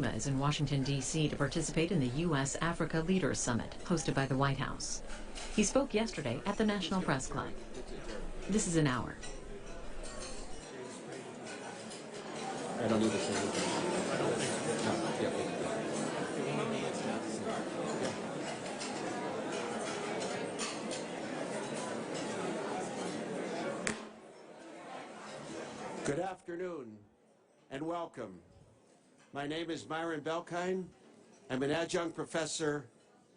Zuma is in Washington, D.C. to participate in the U.S. Africa Leaders Summit, hosted by the White House. He spoke yesterday at the National Press Club. This is an hour. I don't need to say anything. I don't think so. No. Yeah. Good afternoon and welcome. My name is Myron Belkind. I'm an adjunct professor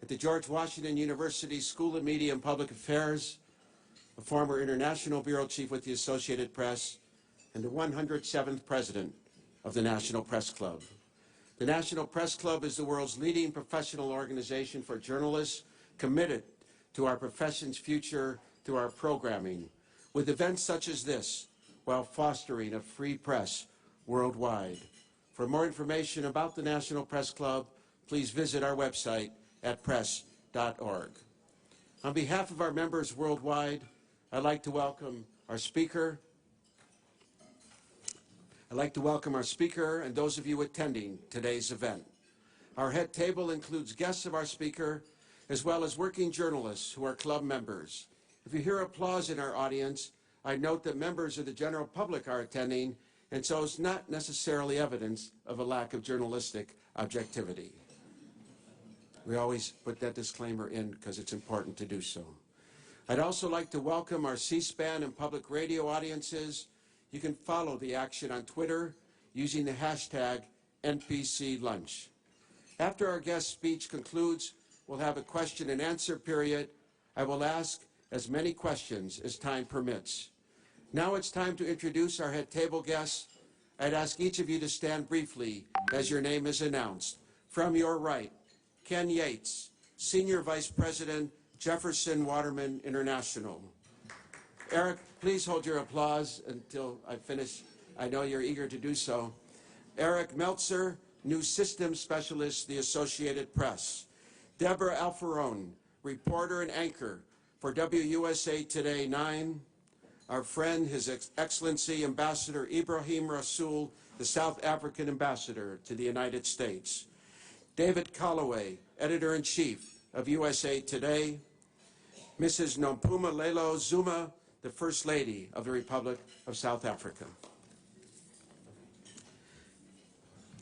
at the George Washington University School of Media and Public Affairs, a former international bureau chief with the Associated Press, and the 107th president of the National Press Club. The National Press Club is the world's leading professional organization for journalists committed to our profession's future through our programming, with events such as this, while fostering a free press worldwide. For more information about the National Press Club, please visit our website at press.org. On behalf of our members worldwide, I'd like to welcome our speaker. And those of you attending today's event. Our head table includes guests of our speaker, as well as working journalists who are club members. If you hear applause in our audience, I note that members of the general public are attending, and so it's not necessarily evidence of a lack of journalistic objectivity. We always put that disclaimer in because it's important to do so. I'd also like to welcome our C-SPAN and public radio audiences. You can follow the action on Twitter using the hashtag NPCLunch. After our guest speech concludes, we'll have a question and answer period. I will ask as many questions as time permits. Now it's time to introduce our head table guests. I'd ask each of you to stand briefly as your name is announced. From your right, Ken Yates, Senior Vice President, Jefferson Waterman International. Eric, please hold your applause until I finish. I know you're eager to do so. Eric Meltzer, New Systems Specialist, the Associated Press. Deborah Alfarone, reporter and anchor for WUSA Today 9. Our friend, His Excellency Ambassador Ibrahim Rasool, the South African Ambassador to the United States. David Calloway, Editor-in-Chief of USA Today. Mrs. Nompumelelo Zuma, the First Lady of the Republic of South Africa.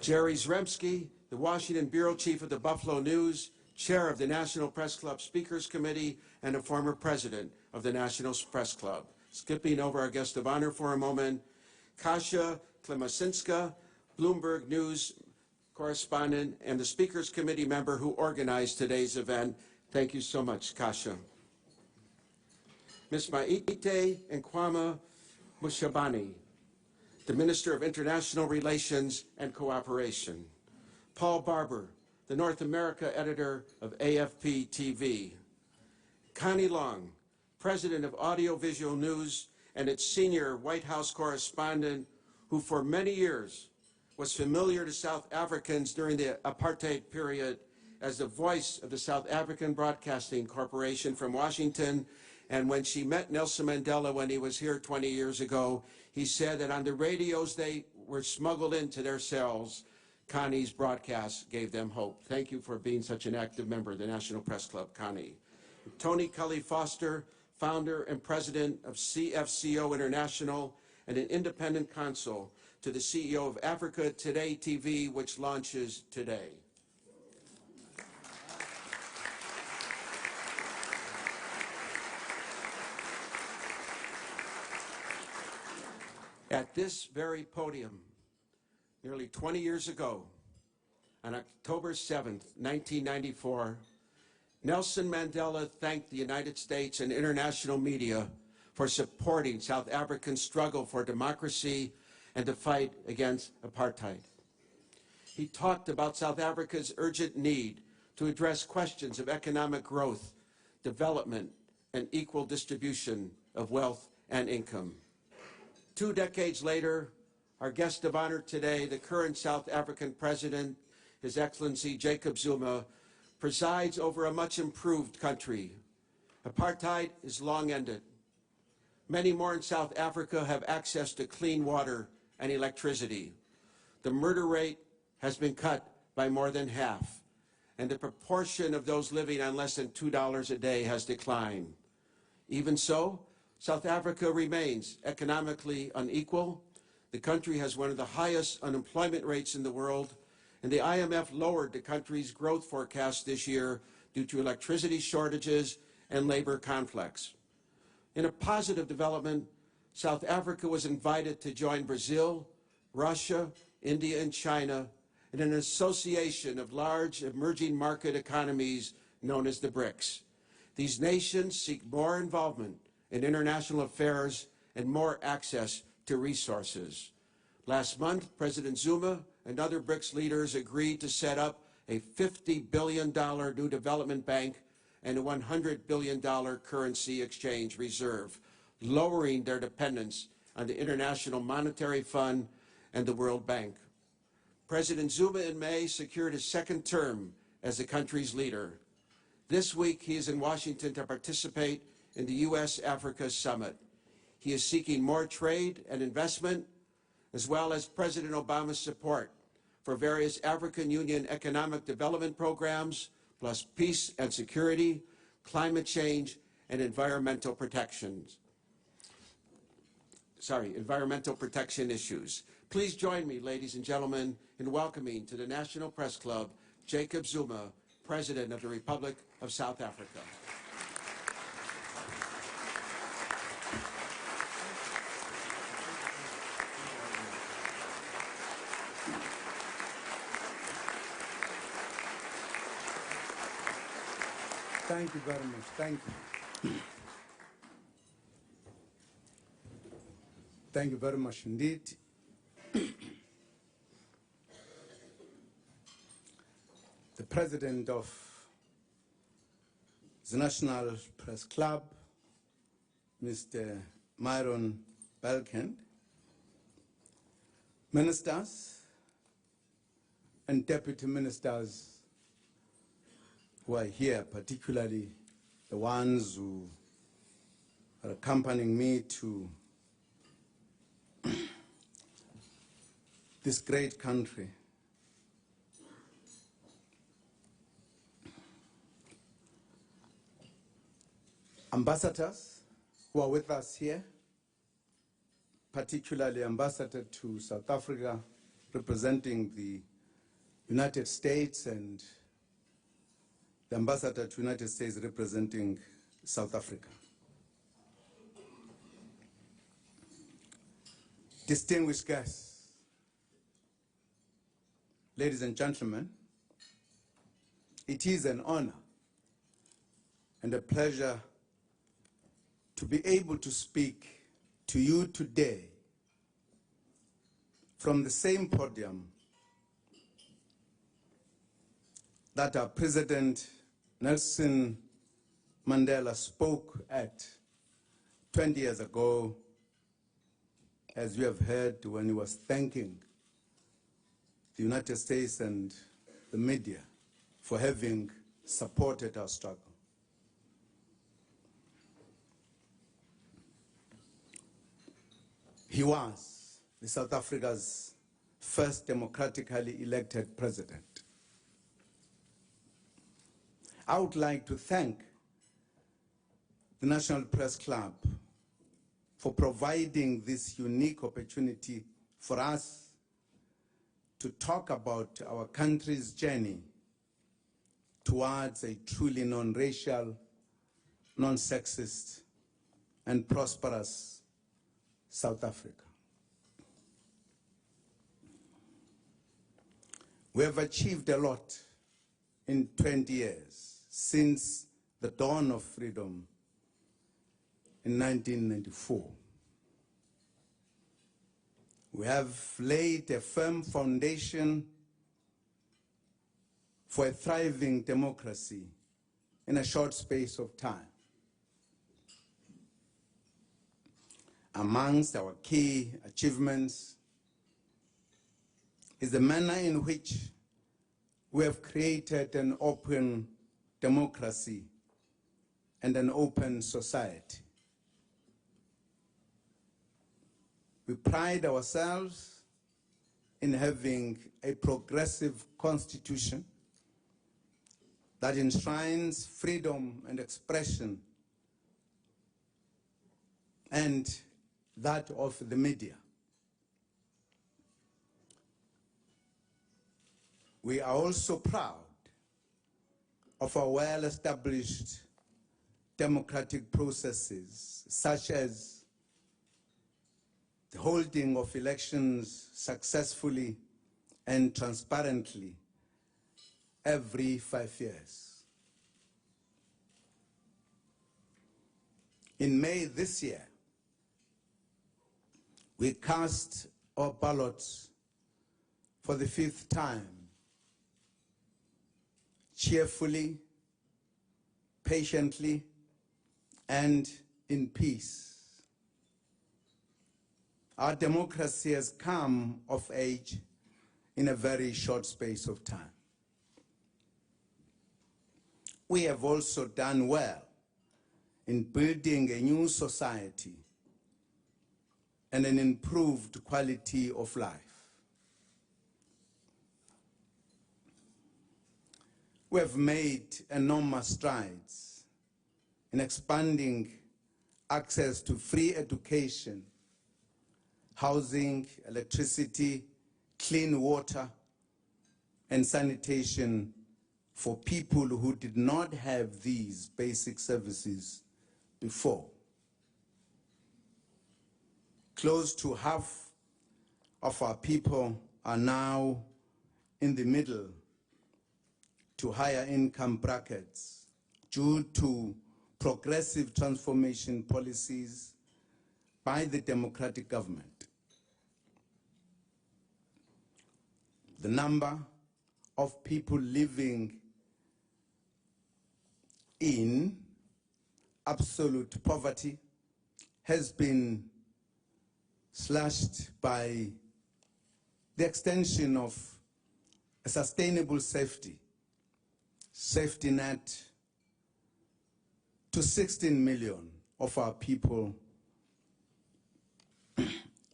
Jerry Zremski, the Washington Bureau Chief of the Buffalo News, Chair of the National Press Club Speakers Committee, and a former President of the National Press Club. Skipping over our guest of honor for a moment, Kasia Klemosinska, Bloomberg News correspondent and the Speakers Committee member who organized today's event. Thank you so much, Kasia. Ms. Maite Nkwama Mushabani, the Minister of International Relations and Cooperation. Paul Barber, the North America editor of AFP TV. Connie Long, President of Audiovisual News and its senior White House correspondent, who for many years was familiar to South Africans during the apartheid period as the voice of the South African Broadcasting Corporation from Washington. And when she met Nelson Mandela when he was here 20 years ago, he said that on the radios they were smuggled into their cells, Connie's broadcast gave them hope. Thank you for being such an active member of the National Press Club, Connie. Tony Cully Foster, founder and president of CFCO International and an independent counsel to the CEO of Africa Today TV, which launches today. At this very podium, nearly 20 years ago, on October 7th, 1994, Nelson Mandela thanked the United States and international media for supporting South Africa's struggle for democracy and to fight against apartheid. He talked about South Africa's urgent need to address questions of economic growth, development, and equal distribution of wealth and income. 2 decades later, our guest of honor today, the current South African president, His Excellency Jacob Zuma, presides over a much improved country. Apartheid is long ended. Many more in South Africa have access to clean water and electricity. The murder rate has been cut by more than half, and the proportion of those living on less than $2 a day has declined. Even so, South Africa remains economically unequal. The country has one of the highest unemployment rates in the world, and the IMF lowered the country's growth forecast this year due to electricity shortages and labor conflicts. In a positive development, South Africa was invited to join Brazil, Russia, India, and China in an association of large emerging market economies known as the BRICS. These nations seek more involvement in international affairs and more access to resources. Last month, President Zuma and other BRICS leaders agreed to set up a $50 billion new development bank and a $100 billion currency exchange reserve, lowering their dependence on the International Monetary Fund and the World Bank. President Zuma in May secured his second term as the country's leader. This week, he is in Washington to participate in the U.S. Africa Summit. He is seeking more trade and investment, as well as President Obama's support for various African Union economic development programs, plus peace and security, climate change, and environmental protection issues. Please join me, ladies and gentlemen, in welcoming to the National Press Club, Jacob Zuma, President of the Republic of South Africa. Thank you very much. Thank you. Thank you very much indeed. The President of the National Press Club, Mr. Myron Belkind, ministers and deputy ministers who are here, particularly the ones who are accompanying me to this great country. Ambassadors who are with us here, particularly Ambassador to South Africa representing the United States and the Ambassador to the United States representing South Africa. Distinguished guests, ladies and gentlemen, it is an honor and a pleasure to be able to speak to you today from the same podium that our President Nelson Mandela spoke at 20 years ago, as you have heard, when he was thanking the United States and the media for having supported our struggle. He was South Africa's first democratically elected president. I would like to thank the National Press Club for providing this unique opportunity for us to talk about our country's journey towards a truly non-racial, non-sexist, and prosperous South Africa. We have achieved a lot in 20 years since the dawn of freedom in 1994. We have laid a firm foundation for a thriving democracy in a short space of time. Amongst our key achievements is the manner in which we have created an open democracy and an open society. We pride ourselves in having a progressive constitution that enshrines freedom and expression and that of the media. We are also proud of our well-established democratic processes, such as the holding of elections successfully and transparently every 5 years. In May this year, we cast our ballots for the 5th time, cheerfully, patiently, and in peace. Our democracy has come of age in a very short space of time. We have also done well in building a new society and an improved quality of life. We have made enormous strides in expanding access to free education, housing, electricity, clean water, and sanitation for people who did not have these basic services before. Close to half of our people are now in the middle to higher income brackets due to progressive transformation policies by the democratic government. The number of people living in absolute poverty has been slashed by the extension of a sustainable safety net to 16 million of our people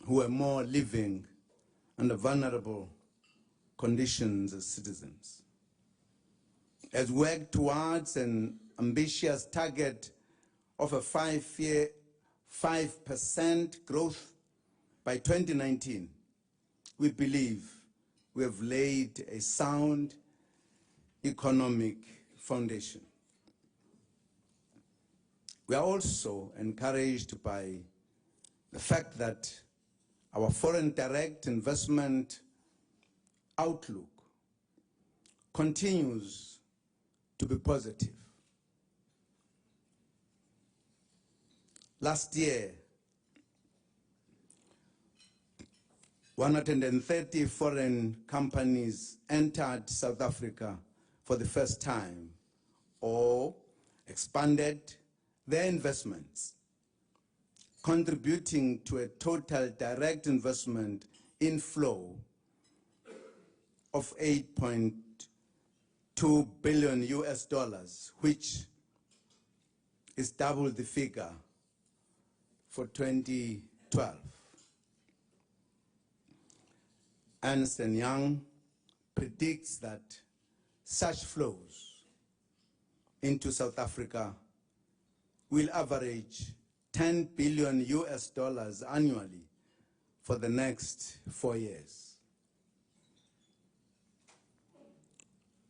who are more living under vulnerable conditions as citizens. As we work towards an ambitious target of a 5% growth by 2019, we believe we have laid a sound economic foundation. We are also encouraged by the fact that our foreign direct investment outlook continues to be positive. Last year, 130 foreign companies entered South Africa for the first time or expanded their investments, contributing to a total direct investment inflow of $8.2 billion US, which is double the figure for 2012. Ernst & Young predicts that such flows into South Africa will average $10 billion US annually for the next 4 years.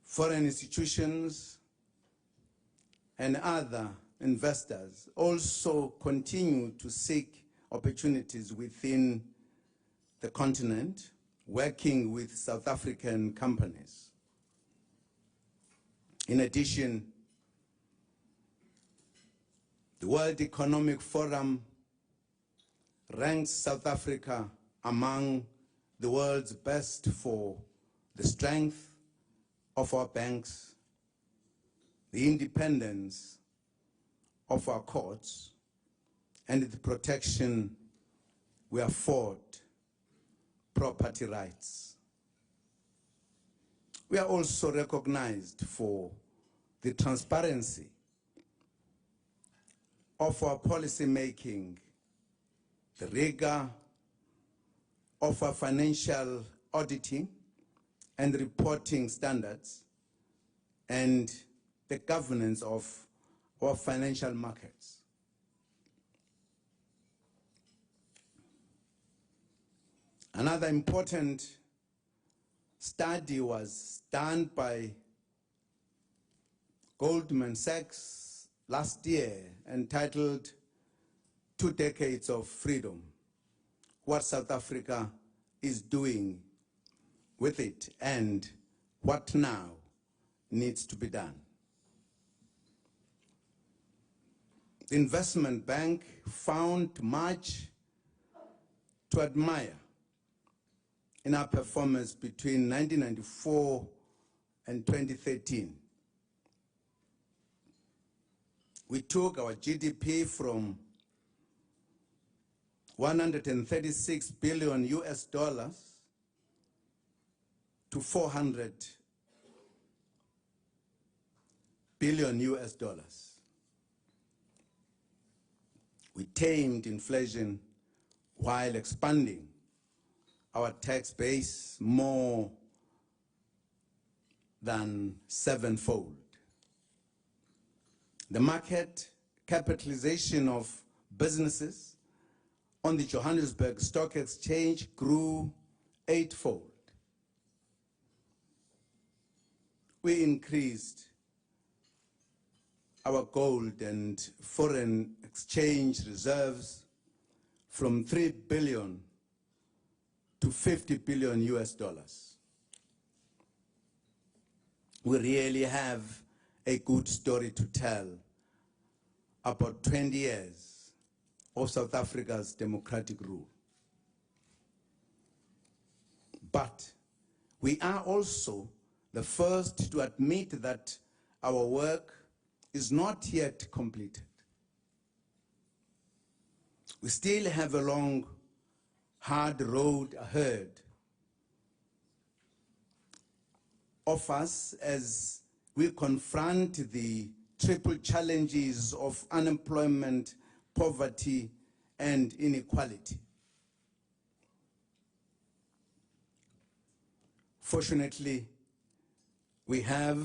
Foreign institutions and other investors also continue to seek opportunities within the continent, working with South African companies. In addition, the World Economic Forum ranks South Africa among the world's best for the strength of our banks, the independence of our courts, and the protection we afford property rights. We are also recognized for the transparency of our policy making, the rigor of our financial auditing, and reporting standards and the governance of our financial markets. Another important study was done by Goldman Sachs last year entitled 2 Decades of Freedom, what South Africa is doing with it and what now needs to be done. The investment bank found much to admire in our performance between 1994 and 2013. We took our GDP from 136 billion US dollars to 400 billion US dollars. We tamed inflation while expanding our tax base more than 7-fold. The market capitalization of businesses on the Johannesburg Stock Exchange grew 8-fold. We increased our gold and foreign exchange reserves from 3 billion to 50 billion US dollars. We really have a good story to tell about 20 years of South Africa's democratic rule. But we are also the first to admit that our work is not yet completed. We still have a long, hard road ahead of us as we confront the triple challenges of unemployment, poverty, and inequality. Fortunately, we have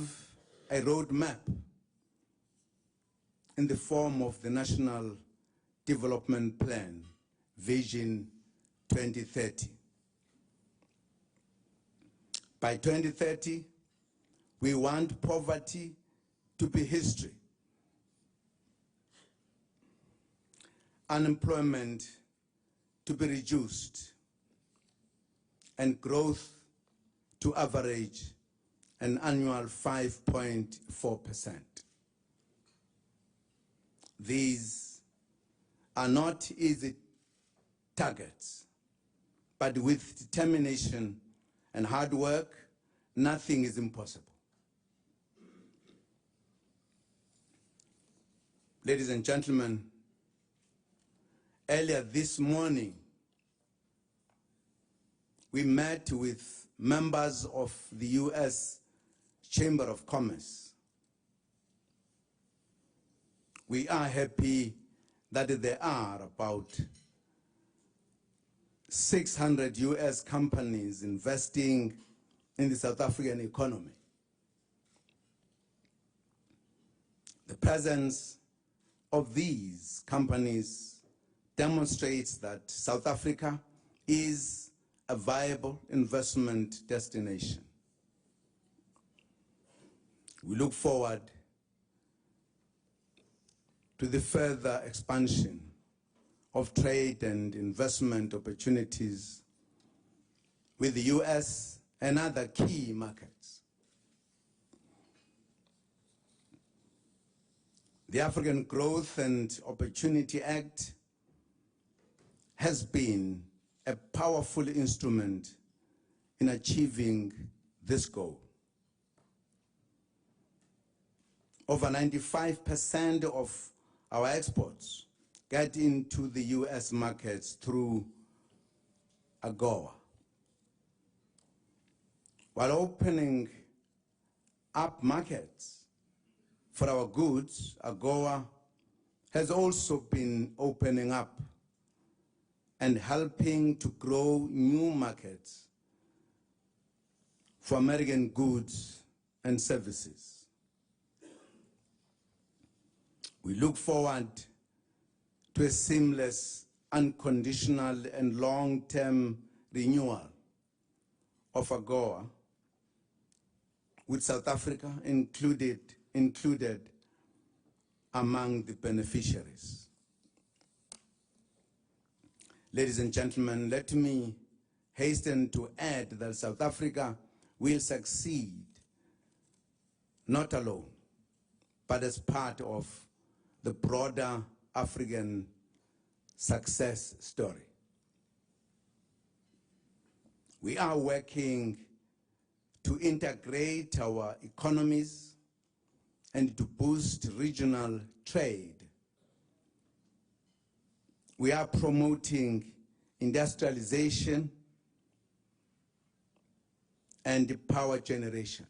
a roadmap in the form of the National Development Plan, Vision 2030. By 2030, we want poverty to be history, unemployment to be reduced, and growth to average an annual 5.4%. These are not easy targets, but with determination and hard work, nothing is impossible. Ladies and gentlemen, earlier this morning, we met with members of the U.S. Chamber of Commerce. We are happy that there are about 600 U.S. companies investing in the South African economy. The presence of these companies demonstrates that South Africa is a viable investment destination. We look forward to the further expansion of trade and investment opportunities with the U.S. and other key markets. The African Growth and Opportunity Act has been a powerful instrument in achieving this goal. Over 95% of our exports get into the U.S. markets through AGOA. While opening up markets for our goods, AGOA has also been opening up and helping to grow new markets for American goods and services. We look forward to a seamless, unconditional, and long-term renewal of AGOA, with South Africa included among the beneficiaries. Ladies and gentlemen, let me hasten to add that South Africa will succeed not alone, but as part of the broader African success story. We are working to integrate our economies and to boost regional trade. We are promoting industrialization and power generation.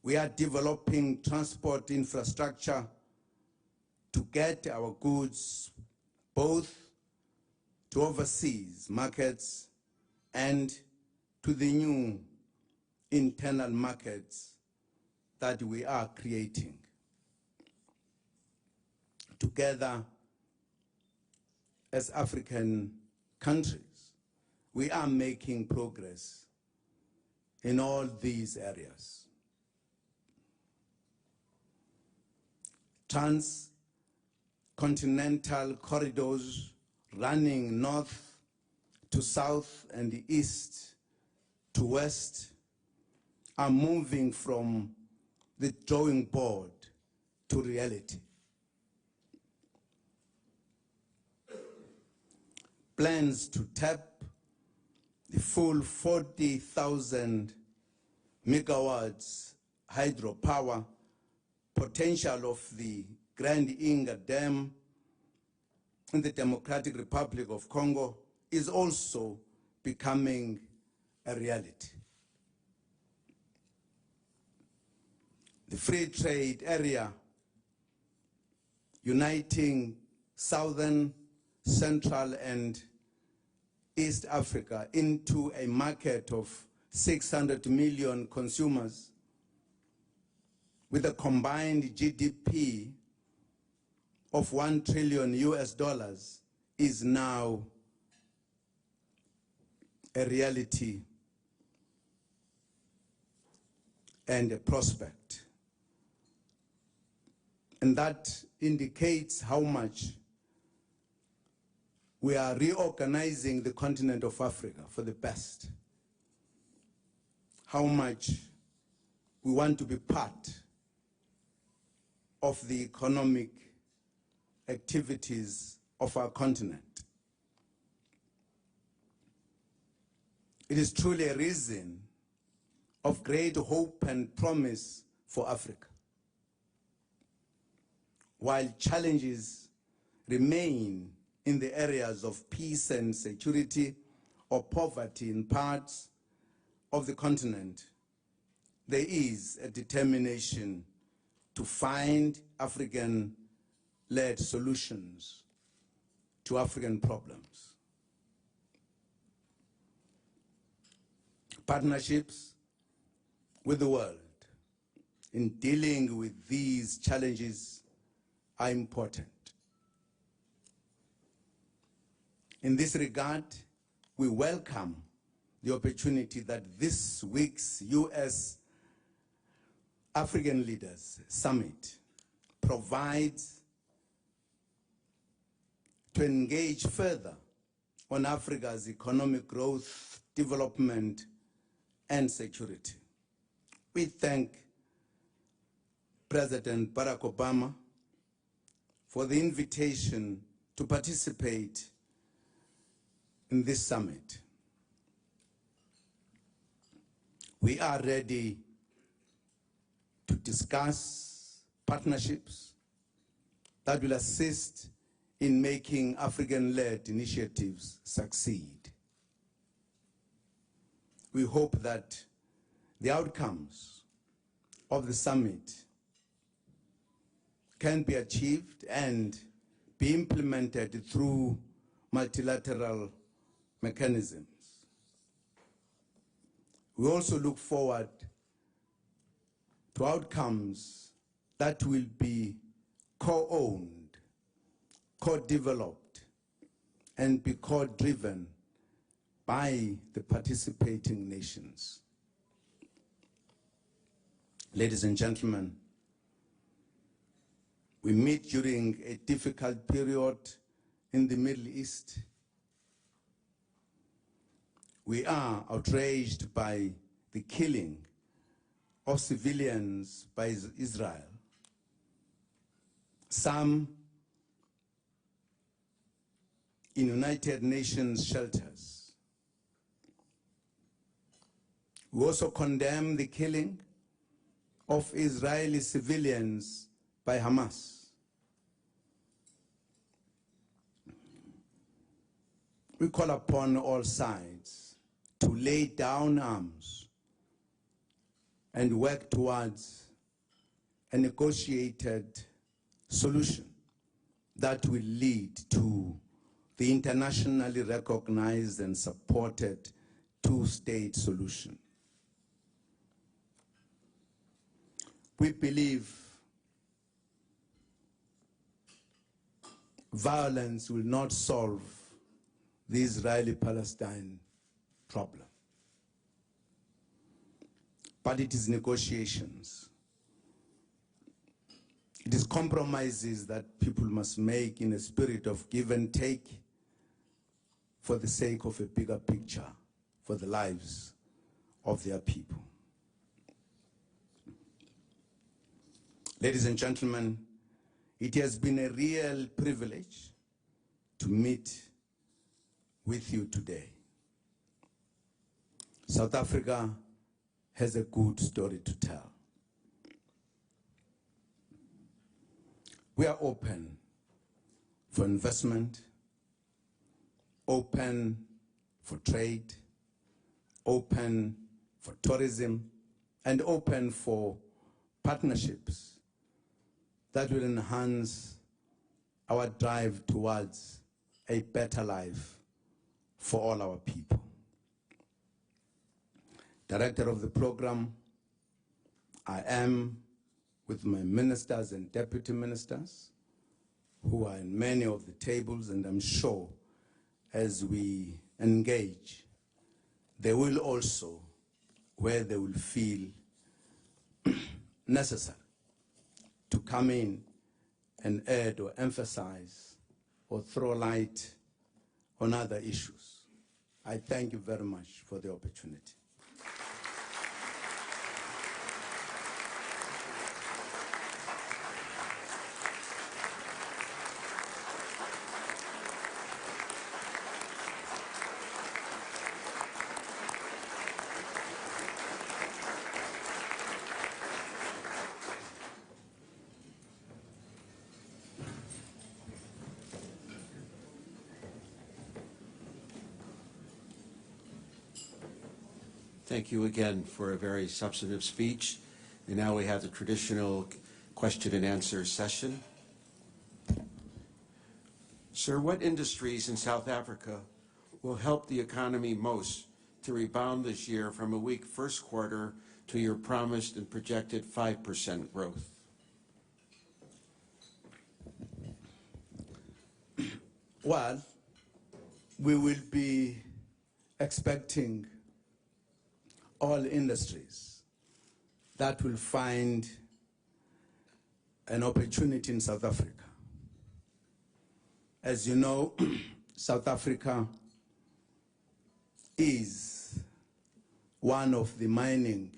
We are developing transport infrastructure to get our goods both to overseas markets and to the new internal markets that we are creating. Together, as African countries, we are making progress in all these areas. Transcontinental corridors running north to south and east to west are moving from the drawing board to reality. Plans to tap the full 40,000 megawatts hydropower potential of the Grand Inga Dam in the Democratic Republic of Congo is also becoming a reality. The free trade area uniting Southern, Central, and East Africa into a market of 600 million consumers with a combined GDP of $1 trillion is now a reality and a prospect. And that indicates how much we are reorganizing the continent of Africa for the best. How much we want to be part of the economic activities of our continent. It is truly a reason of great hope and promise for Africa. While challenges remain in the areas of peace and security or poverty in parts of the continent, there is a determination to find African-led solutions to African problems. Partnerships with the world in dealing with these challenges are important. In this regard, we welcome the opportunity that this week's U.S. African Leaders Summit provides to engage further on Africa's economic growth, development, and security. We thank President Barack Obama for the invitation to participate in this summit. We are ready to discuss partnerships that will assist in making African-led initiatives succeed. We hope that the outcomes of the summit can be achieved and be implemented through multilateral mechanisms. We also look forward to outcomes that will be co-owned, co-developed, and be co-driven by the participating nations. Ladies and gentlemen, we meet during a difficult period in the Middle East. We are outraged by the killing of civilians by Israel. Some in United Nations shelters. We also condemn the killing of Israeli civilians by Hamas. We call upon all sides to lay down arms and work towards a negotiated solution that will lead to the internationally recognized and supported two-state solution. We believe violence will not solve the Israeli-Palestinian problem, but it is negotiations. It is compromises that people must make in a spirit of give and take for the sake of a bigger picture for the lives of their people. Ladies and gentlemen, it has been a real privilege to meet with you today. South Africa has a good story to tell. We are open for investment, open for trade, open for tourism, and open for partnerships that will enhance our drive towards a better life for all our people. Director of the program, I am with my ministers and deputy ministers who are in many of the tables, and I'm sure as we engage, they will also, where they will feel necessary, to come in and add or emphasize or throw light on other issues. I thank you very much for the opportunity. Thank you again for a very substantive speech. And now we have the traditional question and answer session. Sir, what industries in South Africa will help the economy most to rebound this year from a weak first quarter to your promised and projected 5% growth? Well, we will be expecting all industries that will find an opportunity in South Africa. As you know, South Africa is one of the mining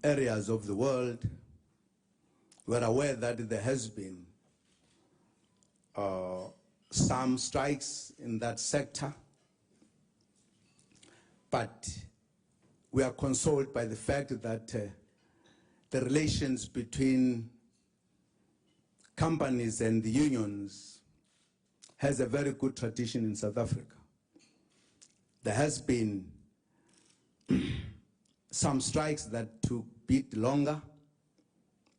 areas of the world. We're aware that there has been some strikes in that sector, but we are consoled by the fact that the relations between companies and the unions has a very good tradition in South Africa. There has been some strikes that took a bit longer,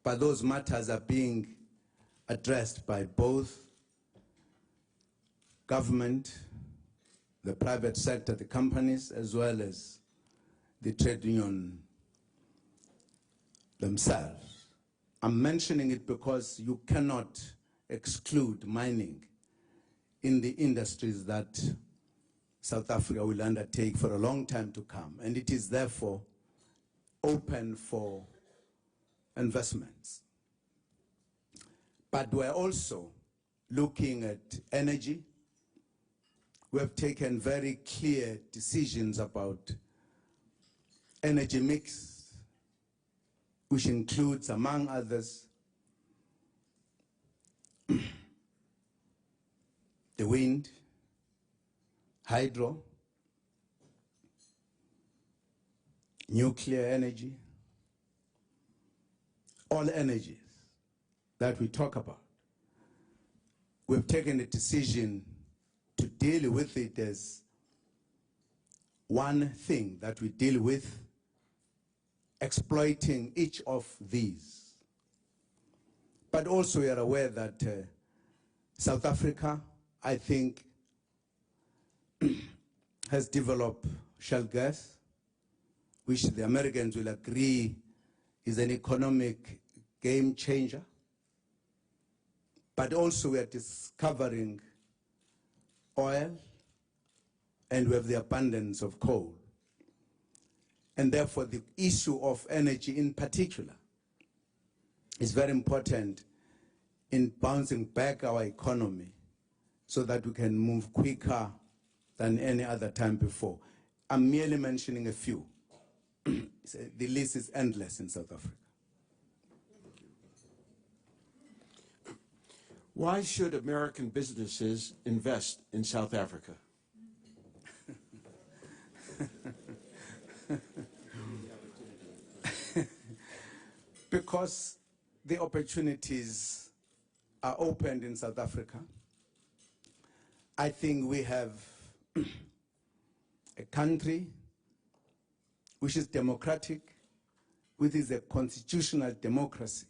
but those matters are being addressed by both government, the private sector, the companies, as well as the trade union themselves. I'm mentioning it because you cannot exclude mining in the industries that South Africa will undertake for a long time to come, and it is therefore open for investments. But we're also looking at energy. We have taken very clear decisions about energy mix, which includes, among others, the wind, hydro, nuclear energy, all energies that we talk about. We've taken a decision to deal with it as one thing that we deal with, exploiting each of these. But also we are aware that South Africa, I think, has developed shale gas, which the Americans will agree is an economic game changer. But also we are discovering oil, and we have the abundance of coal. And therefore the issue of energy in particular is very important in bouncing back our economy so that we can move quicker than any other time before. I'm merely mentioning a few. The list is endless in South Africa. Why should American businesses invest in South Africa? Because the opportunities are opened in South Africa. I think we have a country which is democratic, which is a constitutional democracy.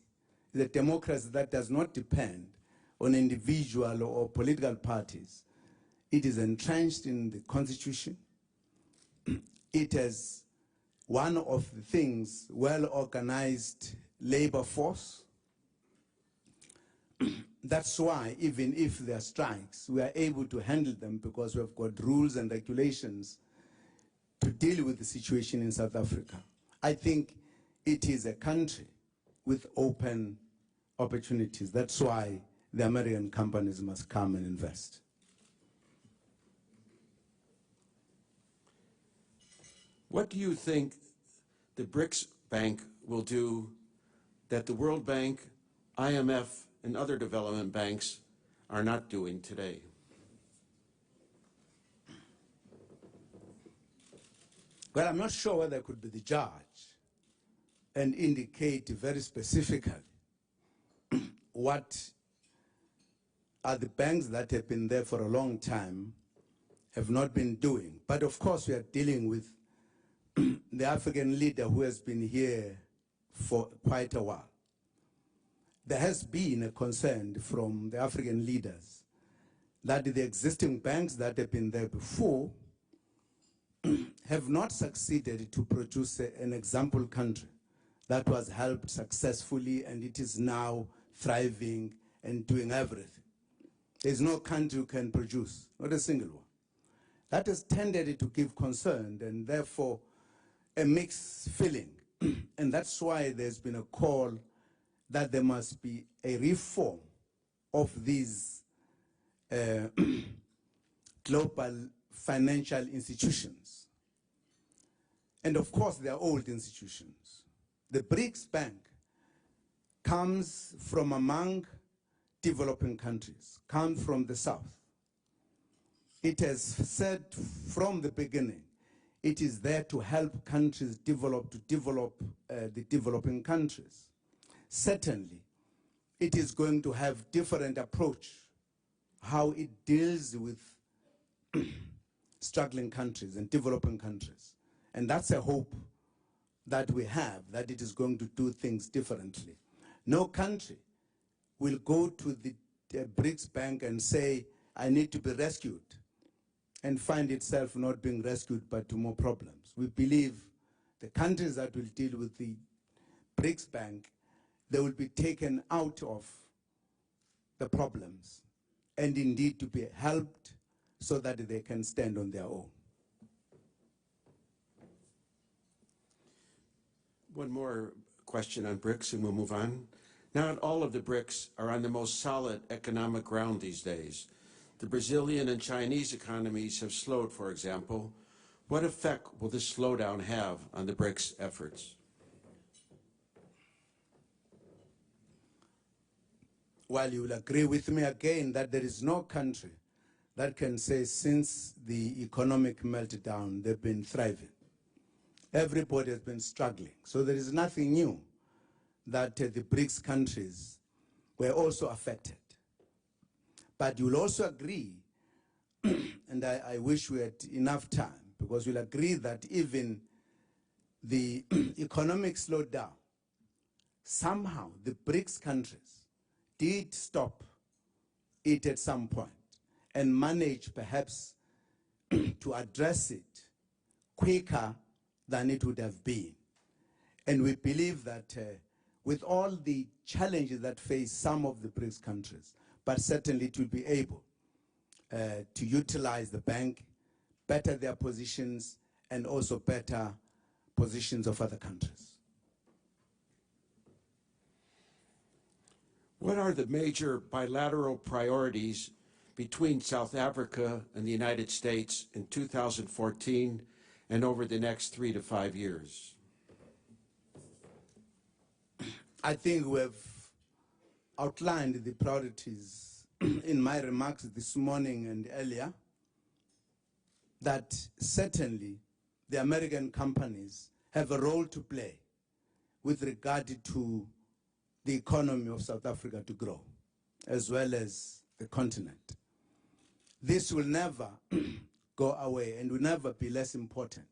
It's a democracy that does not depend on individual or political parties. It is entrenched in the Constitution. It has one of the things, well-organized labor force. That's why even if there are strikes, we are able to handle them because we have got rules and regulations to deal with the situation in South Africa. I think it is a country with open opportunities. That's why the American companies must come and invest. What do you think the BRICS Bank will do that the World Bank, IMF, and other development banks are not doing today? Well, I'm not sure whether I could be the judge and indicate very specifically what are the banks that have been there for a long time have not been doing. But of course we are dealing with the African leader who has been here for quite a while. There has been a concern from the African leaders that the existing banks that have been there before have not succeeded to produce an example country that was helped successfully, and it is now thriving and doing everything. There's no country who can produce, not a single one. That has tended to give concern and therefore a mixed feeling. And that's why there's been a call that there must be a reform of these global financial institutions. And of course, they are old institutions. The BRICS Bank comes from among developing countries, comes from the South. It has said from the beginning, it is there to help countries develop, to develop the developing countries. Certainly, it is going to have different approach, how it deals with struggling countries and developing countries. And that's a hope that we have, that it is going to do things differently. No country will go to the BRICS Bank and say, I need to be rescued, and find itself not being rescued but to more problems. We believe the countries that will deal with the BRICS Bank, they will be taken out of the problems and indeed to be helped so that they can stand on their own. One more question on BRICS and we'll move on. Not all of the BRICS are on the most solid economic ground these days. The Brazilian and Chinese economies have slowed, for example. What effect will this slowdown have on the BRICS efforts? Well, you will agree with me again that there is no country that can say since the economic meltdown they've been thriving. Everybody has been struggling. So there is nothing new that the BRICS countries were also affected. But you'll also agree, and I wish we had enough time, because you'll agree that even the economic slowdown, somehow the BRICS countries did stop it at some point and managed perhaps to address it quicker than it would have been. And we believe that with all the challenges that face some of the BRICS countries, but certainly to be able to utilize the bank, better their positions, and also better positions of other countries. What are the major bilateral priorities between South Africa and the United States in 2014 and over the next 3 to 5 years? I think we have outlined the priorities in my remarks this morning and earlier, that certainly the American companies have a role to play with regard to the economy of South Africa to grow, as well as the continent. This will never go away and will never be less important.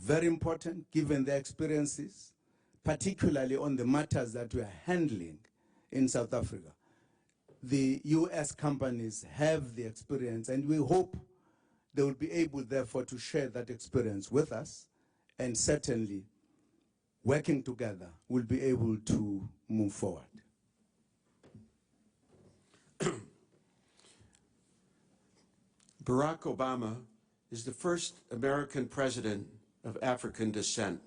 Very important, given their experiences, particularly on the matters that we are handling in South Africa. The U.S. companies have the experience, and we hope they will be able, therefore, to share that experience with us, and certainly, working together, we'll be able to move forward. Barack Obama is the first American president of African descent.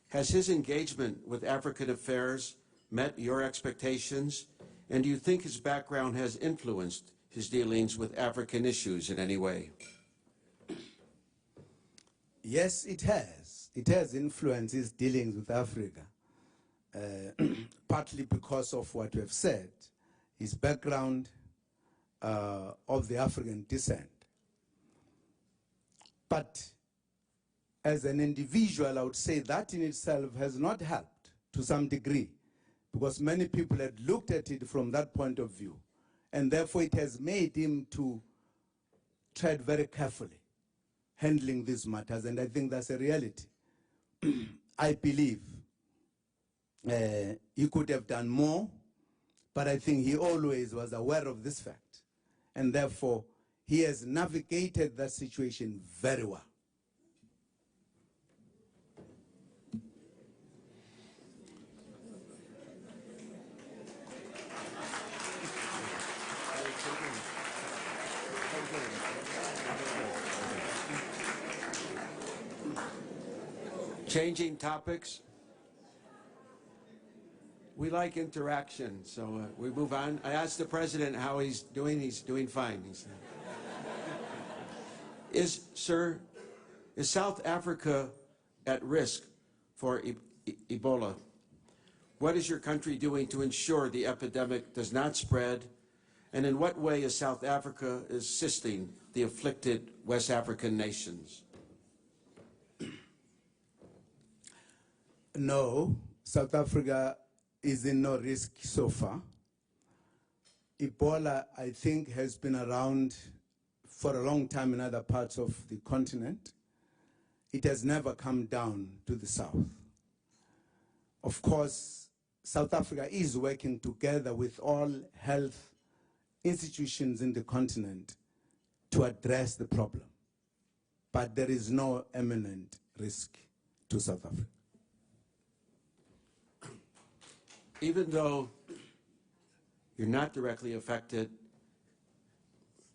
Has his engagement with African affairs met your expectations? And do you think his background has influenced his dealings with African issues in any way? Yes, it has. It has influenced his dealings with Africa, partly because of what we have said, his background of the African descent. But as an individual, I would say that in itself has not helped to some degree, because many people had looked at it from that point of view, and therefore it has made him to tread very carefully, handling these matters, and I think that's a reality. I believe he could have done more, but I think he always was aware of this fact, and therefore he has navigated that situation very well. Changing topics. We like interaction, so we move on. I asked the president how he's doing. He's doing fine. Is South Africa at risk for Ebola? What is your country doing to ensure the epidemic does not spread? And in what way is South Africa assisting the afflicted West African nations? No, South Africa is in no risk so far. Ebola, I think, has been around for a long time in other parts of the continent. It has never come down to the south. Of course, South Africa is working together with all health institutions in the continent to address the problem. But there is no imminent risk to South Africa. Even though you're not directly affected,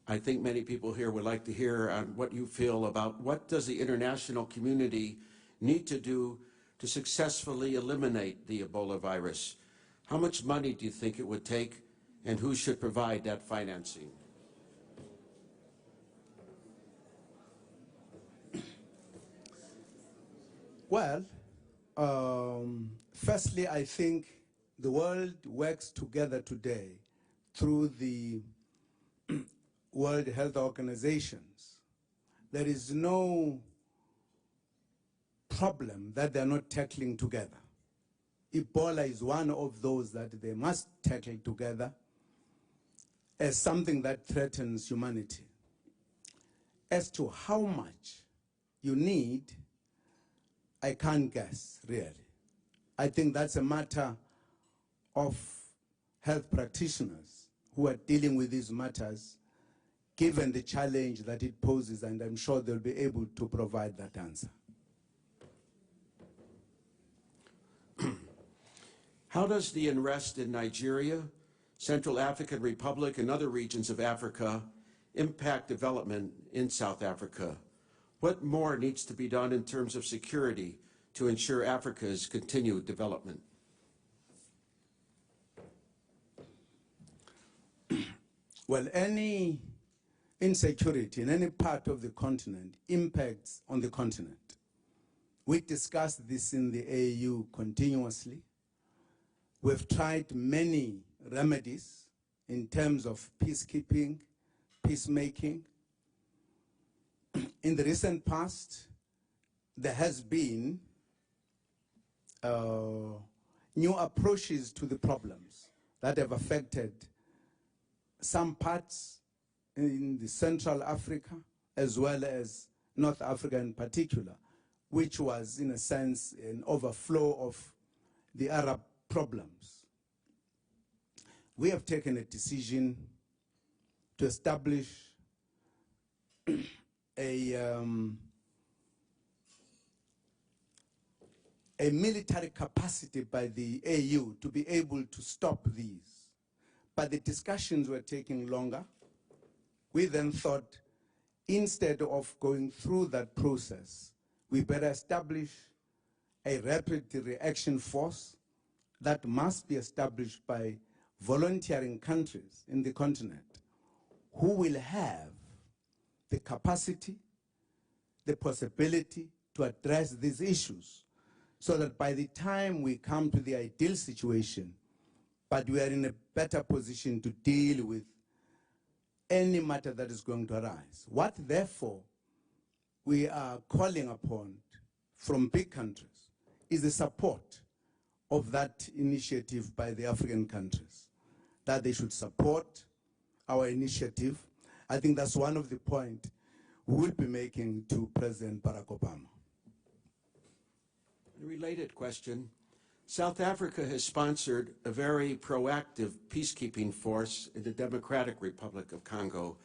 I think many people here would like to hear on what you feel about what does the international community need to do to successfully eliminate the Ebola virus? How much money do you think it would take, and who should provide that financing? Well, firstly, I think the world works together today through the World Health Organizations. There is no problem that they're not tackling together. Ebola is one of those that they must tackle together as something that threatens humanity. As to how much you need, I can't guess, really. I think that's a matter of health practitioners who are dealing with these matters, given the challenge that it poses, and I'm sure they'll be able to provide that answer. How does the unrest in Nigeria, Central African Republic, and other regions of Africa impact development in South Africa? What more needs to be done in terms of security to ensure Africa's continued development? Well, any insecurity in any part of the continent impacts on the continent. We discuss this in the AU continuously. We've tried many remedies in terms of peacekeeping, peacemaking. In the recent past, there has been new approaches to the problems that have affected some parts in the Central Africa, as well as North Africa in particular, which was, in a sense, an overflow of the Arab problems. We have taken a decision to establish a military capacity by the AU to be able to stop these. But the discussions were taking longer. We then thought, instead of going through that process, we better establish a rapid reaction force that must be established by volunteering countries in the continent who will have the capacity, the possibility to address these issues, so that by the time we come to the ideal situation, but we are in a better position to deal with any matter that is going to arise. What, therefore, we are calling upon from big countries is the support of that initiative by the African countries, that they should support our initiative. I think that's one of the points we will be making to President Barack Obama. A related question. South Africa has sponsored a very proactive peacekeeping force in the Democratic Republic of Congo.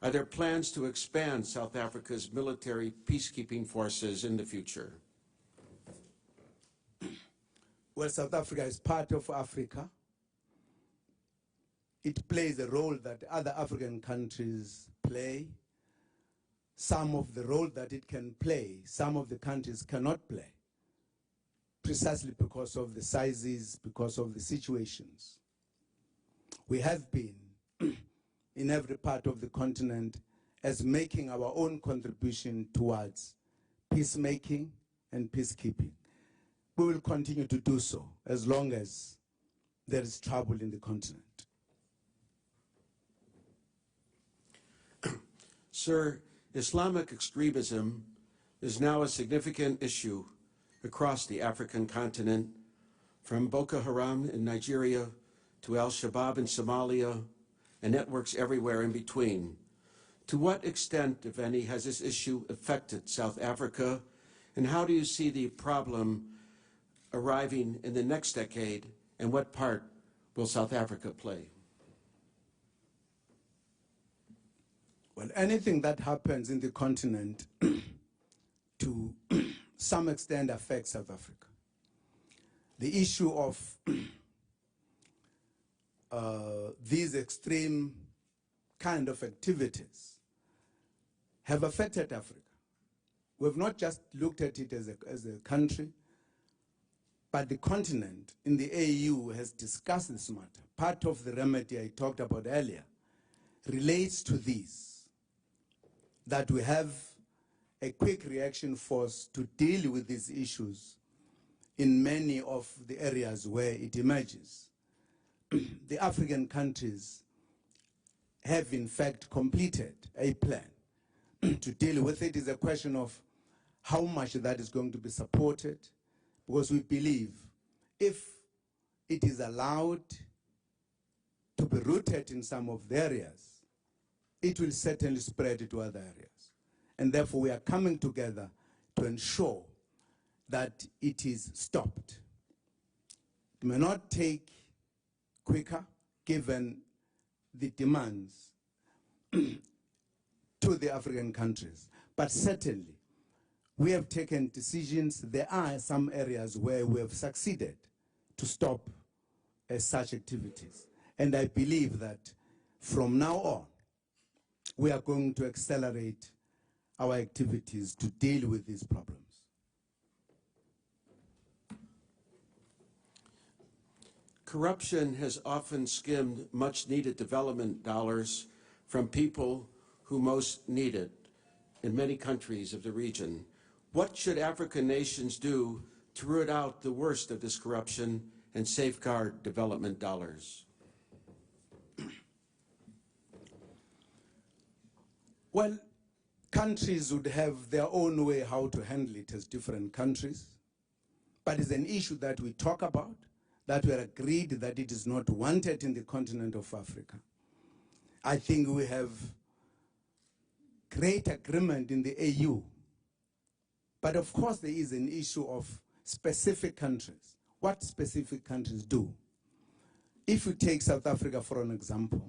Are there plans to expand South Africa's military peacekeeping forces in the future? Well, South Africa is part of Africa. It plays a role that other African countries play. Some of the role that it can play, some of the countries cannot play, precisely because of the sizes, because of the situations. We have been in every part of the continent as making our own contribution towards peacemaking and peacekeeping. We will continue to do so as long as there is trouble in the continent. Sir, Islamic extremism is now a significant issue across the African continent, from Boko Haram in Nigeria to Al-Shabaab in Somalia, and networks everywhere in between. To what extent, if any, has this issue affected South Africa, and how do you see the problem arriving in the next decade, and what part will South Africa play? Well, anything that happens in the continent to some extent affects South Africa. The issue of these extreme kind of activities have affected Africa. We've not just looked at it as a country, but the continent in the AU has discussed this matter. Part of the remedy I talked about earlier relates to this, that we have a quick reaction force to deal with these issues in many of the areas where it emerges. The African countries have in fact completed a plan to deal with it. It's a question of how much that is going to be supported, because we believe if it is allowed to be rooted in some of the areas, it will certainly spread to other areas. And therefore we are coming together to ensure that it is stopped. It may not take quicker given the demands to the African countries, but certainly we have taken decisions. There are some areas where we have succeeded to stop such activities. And I believe that from now on, we are going to accelerate our activities to deal with these problems. Corruption has often skimmed much-needed development dollars from people who most need it in many countries of the region. What should African nations do to root out the worst of this corruption and safeguard development dollars? Well, countries would have their own way how to handle it as different countries, but it's an issue that we talk about, that we are agreed that it is not wanted in the continent of Africa. I think we have great agreement in the AU, but of course there is an issue of specific countries. What specific countries do? If you take South Africa for an example,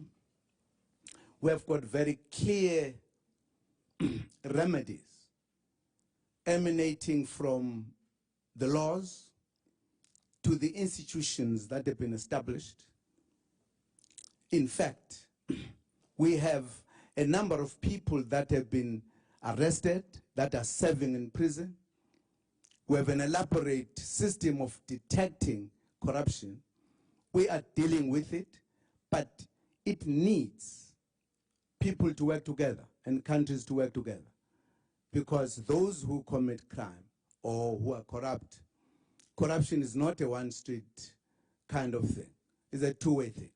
we have got very clear remedies emanating from the laws to the institutions that have been established. In fact, we have a number of people that have been arrested, that are serving in prison. We have an elaborate system of detecting corruption. We are dealing with it, but it needs people to work together and countries to work together, because those who commit crime or who are corrupt, corruption is not a one-street kind of thing. It's a two-way thing.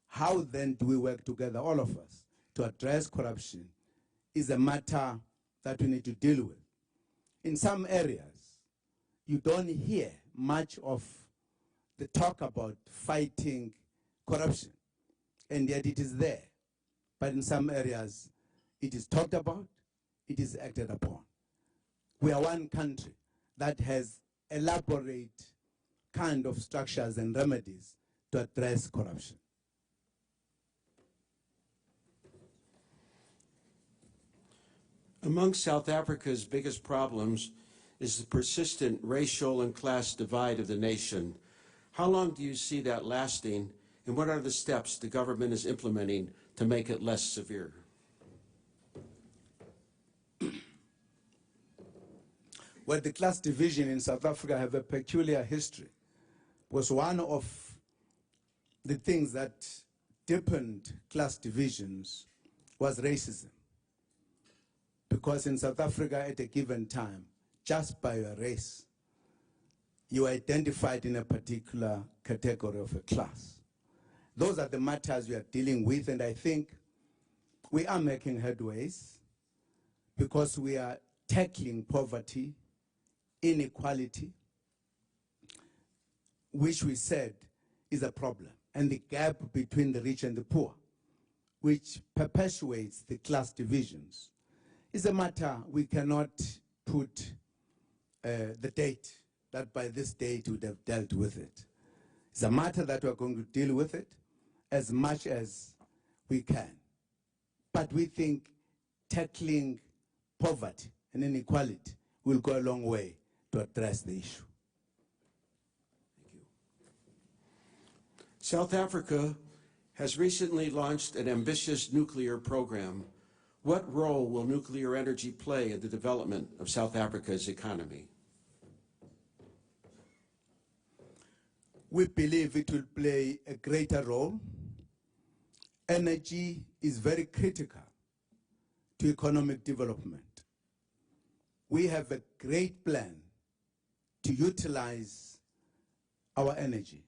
How then do we work together, all of us, to address corruption is a matter that we need to deal with. In some areas, you don't hear much of the talk about fighting corruption, and yet it is there. But in some areas, it is talked about, it is acted upon. We are one country that has elaborate kind of structures and remedies to address corruption. Among South Africa's biggest problems is the persistent racial and class divide of the nation. How long do you see that lasting, and what are the steps the government is implementing to make it less severe? Well, the class division in South Africa have a peculiar history. Was one of the things that deepened class divisions was racism. Because in South Africa at a given time, just by your race, you are identified in a particular category of a class. Those are the matters we are dealing with, and I think we are making headways because we are tackling poverty, inequality, which we said is a problem, and the gap between the rich and the poor, which perpetuates the class divisions, is a matter we cannot put the date that by this date we would have dealt with it. It's a matter that we're going to deal with it as much as we can. But we think tackling poverty and inequality will go a long way to address the issue. Thank you. South Africa has recently launched an ambitious nuclear program. What role will nuclear energy play in the development of South Africa's economy? We believe it will play a greater role. Energy is very critical to economic development. We have a great plan to utilize our energy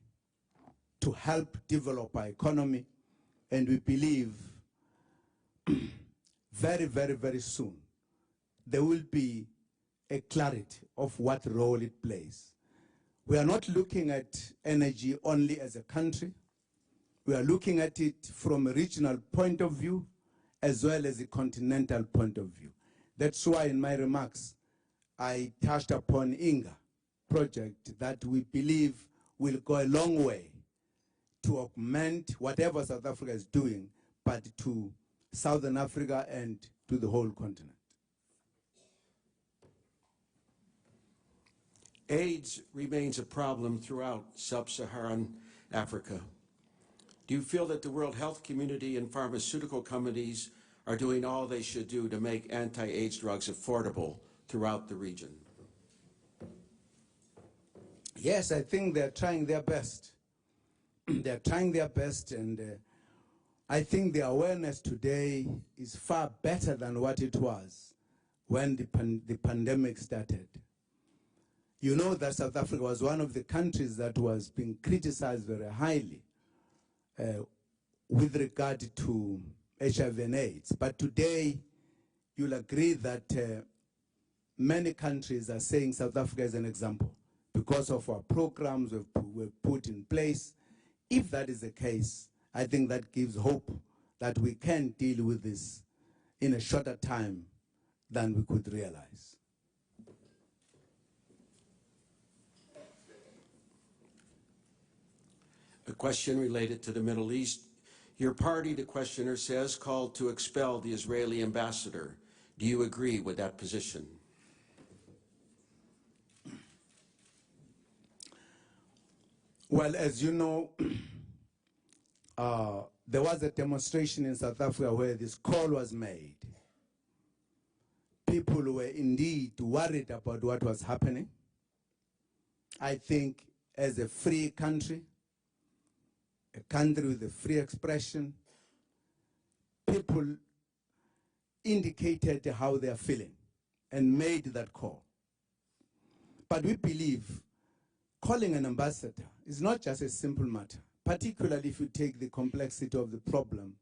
to help develop our economy, and we believe very, very, very soon there will be a clarity of what role it plays. We are not looking at energy only as a country. We are looking at it from a regional point of view as well as a continental point of view. That's why in my remarks I touched upon INGA project that we believe will go a long way to augment whatever South Africa is doing, but to Southern Africa and to the whole continent. AIDS remains a problem throughout sub-Saharan Africa. Do you feel that the World Health community and pharmaceutical companies are doing all they should do to make anti-AIDS drugs affordable throughout the region? Yes, I think they're trying their best. They're trying their best, and I think the awareness today is far better than what it was when the pandemic started. You know that South Africa was one of the countries that was being criticized very highly with regard to HIV and AIDS. But today, you'll agree that many countries are saying South Africa is an example because of our programs we've put in place. If that is the case, I think that gives hope that we can deal with this in a shorter time than we could realize. A question related to the Middle East. Your party, the questioner says, called to expel the Israeli ambassador. Do you agree with that position? Well, as you know, there was a demonstration in South Africa where this call was made. People were indeed worried about what was happening. I think as a free country, a country with a free expression, people indicated how they are feeling and made that call. But we believe calling an ambassador is not just a simple matter, particularly if you take the complexity of the problem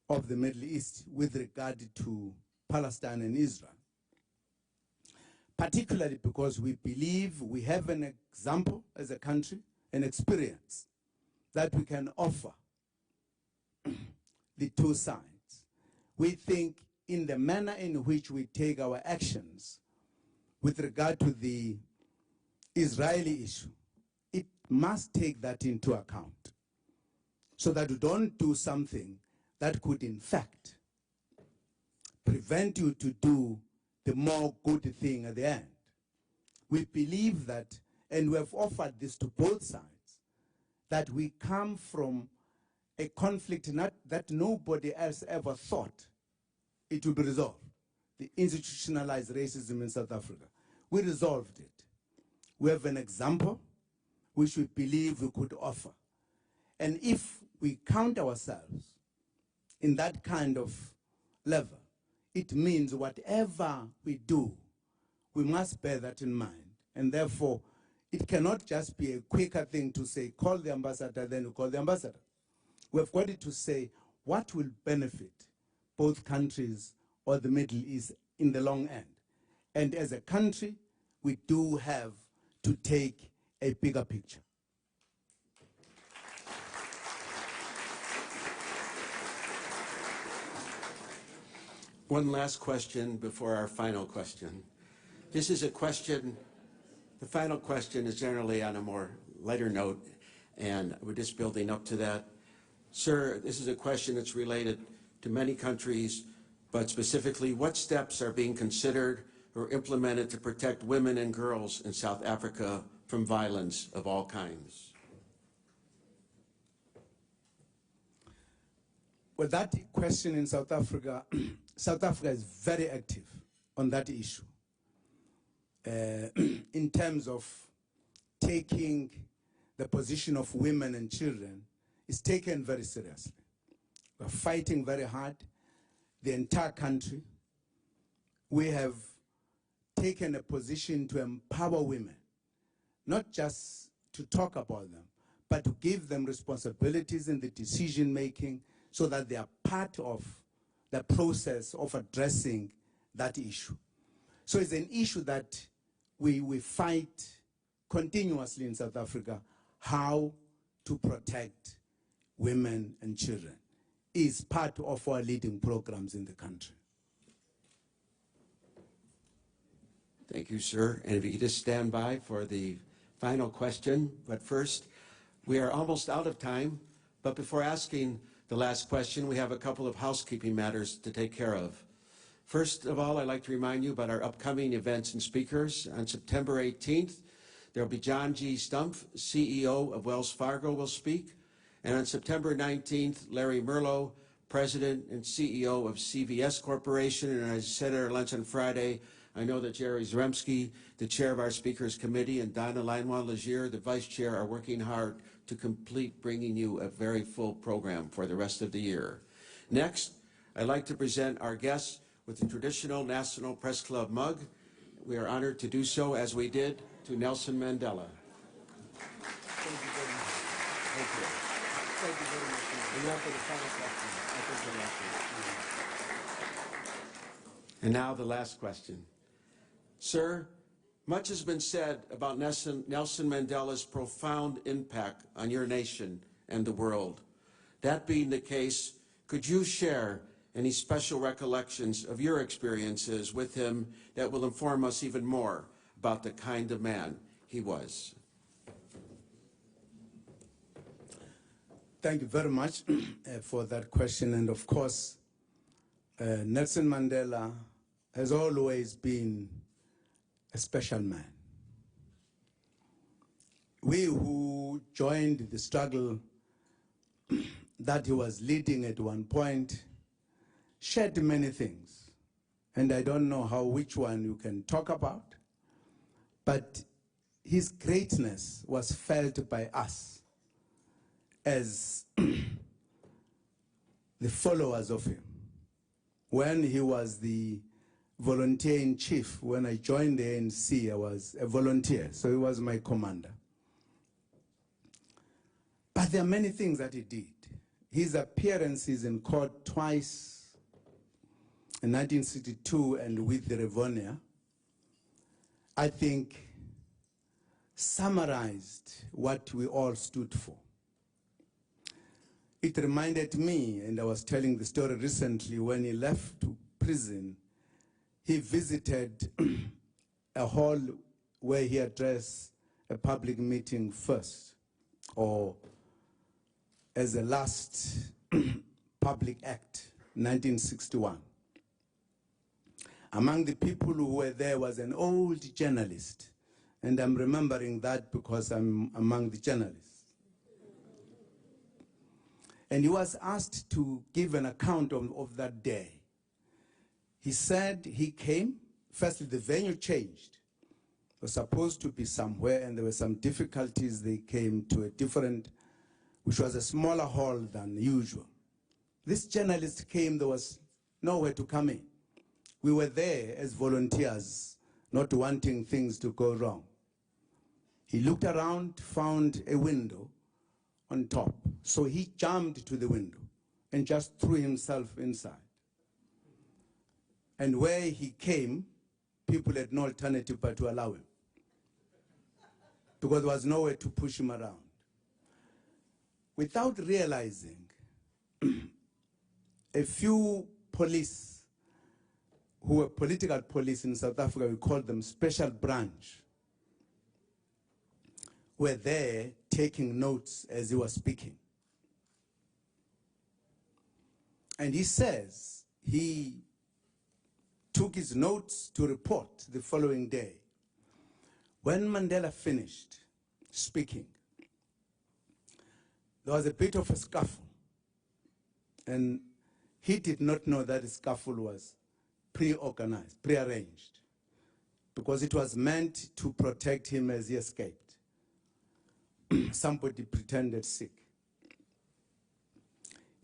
of the Middle East with regard to Palestine and Israel. Particularly because we believe we have an example as a country, an experience that we can offer the two sides. We think in the manner in which we take our actions with regard to the Israeli issue, it must take that into account so that we don't do something that could in fact prevent you to do the more good thing at the end. We believe that, and we have offered this to both sides, that we come from a conflict that nobody else ever thought it would be resolved. The institutionalized racism in South Africa. We resolved it. We have an example which we believe we could offer. And if we count ourselves in that kind of level, it means whatever we do, we must bear that in mind. And therefore, it cannot just be a quicker thing to say, call the ambassador, then you call the ambassador. We've got it to say, what will benefit both countries or the Middle East in the long end? And as a country, we do have to take a bigger picture. One last question before our final question. This is a question, the final question is generally on a more lighter note, and we're just building up to that. Sir, this is a question that's related to many countries, but specifically, what steps are being considered were implemented to protect women and girls in South Africa from violence of all kinds? Well, that question in South Africa, South Africa is very active on that issue in terms of taking the position of women and children. Is taken very seriously. We're fighting very hard, the entire country. We have taken a position to empower women, not just to talk about them, but to give them responsibilities in the decision-making so that they are part of the process of addressing that issue. So it's an issue that we fight continuously in South Africa, how to protect women and children is part of our leading programs in the country. Thank you, sir. And if you could just stand by for the final question. But first, we are almost out of time. But before asking the last question, we have a couple of housekeeping matters to take care of. First of all, I'd like to remind you about our upcoming events and speakers. On September 18th, there will be John G. Stumpf, CEO of Wells Fargo, will speak. And on September 19th, Larry Merlo, President and CEO of CVS Corporation. And as I said at our lunch on Friday, I know that Jerry Zaremski, the chair of our Speakers Committee, and Donna Lanois-Legier, the vice chair, are working hard to complete bringing you a very full program for the rest of the year. Next, I'd like to present our guests with the traditional National Press Club mug. We are honored to do so, as we did to Nelson Mandela. Thank you very much. Thank you. Thank you very much. And now for the final question. And now the last question. Sir, much has been said about Nelson Mandela's profound impact on your nation and the world. That being the case, could you share any special recollections of your experiences with him that will inform us even more about the kind of man he was? Thank you very much for that question. And of course, Nelson Mandela has always been a special man. We who joined the struggle that he was leading at one point shared many things. And I don't know which one you can talk about, but his greatness was felt by us as the followers of him. When he was the volunteer in chief, when I joined the ANC, I was a volunteer, so he was my commander. But there are many things that he did. His appearances in court twice, in 1962 and with the Rivonia, I think summarized what we all stood for. It reminded me, and I was telling the story recently, when he left to prison, he visited a hall where he addressed a public meeting first, or as a last public act, 1961. Among the people who were there was an old journalist, and I'm remembering that because I'm among the journalists. And he was asked to give an account of that day. He said he came, firstly the venue changed. It was supposed to be somewhere and there were some difficulties. They came to a different, which was a smaller hall than usual. This journalist came, there was nowhere to come in. We were there as volunteers, not wanting things to go wrong. He looked around, found a window on top. So he jumped to the window and just threw himself inside. And where he came, people had no alternative but to allow him, because there was nowhere to push him around. Without realizing, a few police who were political police in South Africa, we called them special branch, were there taking notes as he was speaking. And he says he took his notes to report the following day. When Mandela finished speaking, there was a bit of a scuffle, and he did not know that the scuffle was pre-organized, pre-arranged, because it was meant to protect him as he escaped. Somebody pretended sick.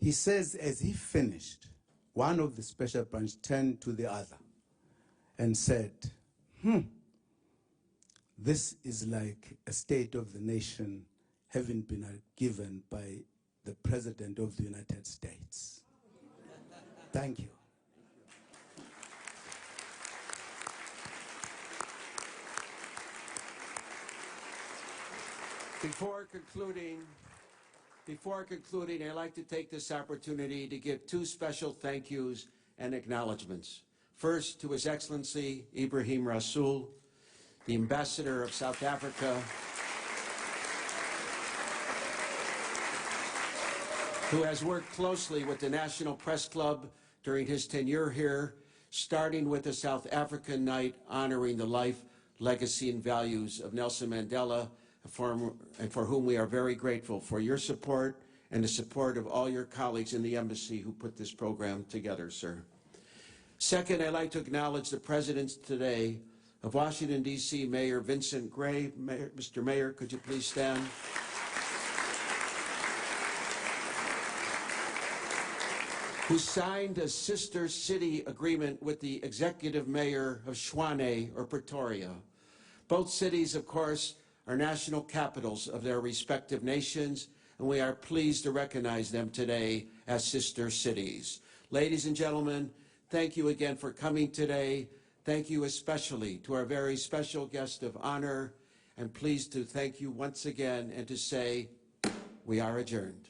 He says as he finished, one of the special branch turned to the other and said, this is like a state of the nation having been given by the President of the United States. Thank you. Before concluding, I'd like to take this opportunity to give two special thank yous and acknowledgements. First, to His Excellency Ibrahim Rasool, the Ambassador of South Africa, who has worked closely with the National Press Club during his tenure here, starting with the South African night honoring the life, legacy, and values of Nelson Mandela, and for whom we are very grateful for your support and the support of all your colleagues in the embassy who put this program together, sir. Second, I'd like to acknowledge the presidents today of Washington, D.C. Mayor Vincent Gray. Mr. Mayor, could you please stand? Who signed a sister city agreement with the executive mayor of Tshwane or Pretoria. Both cities, of course, are national capitals of their respective nations, and we are pleased to recognize them today as sister cities. Ladies and gentlemen, thank you again for coming today. Thank you especially to our very special guest of honor, and pleased to thank you once again and to say, we are adjourned.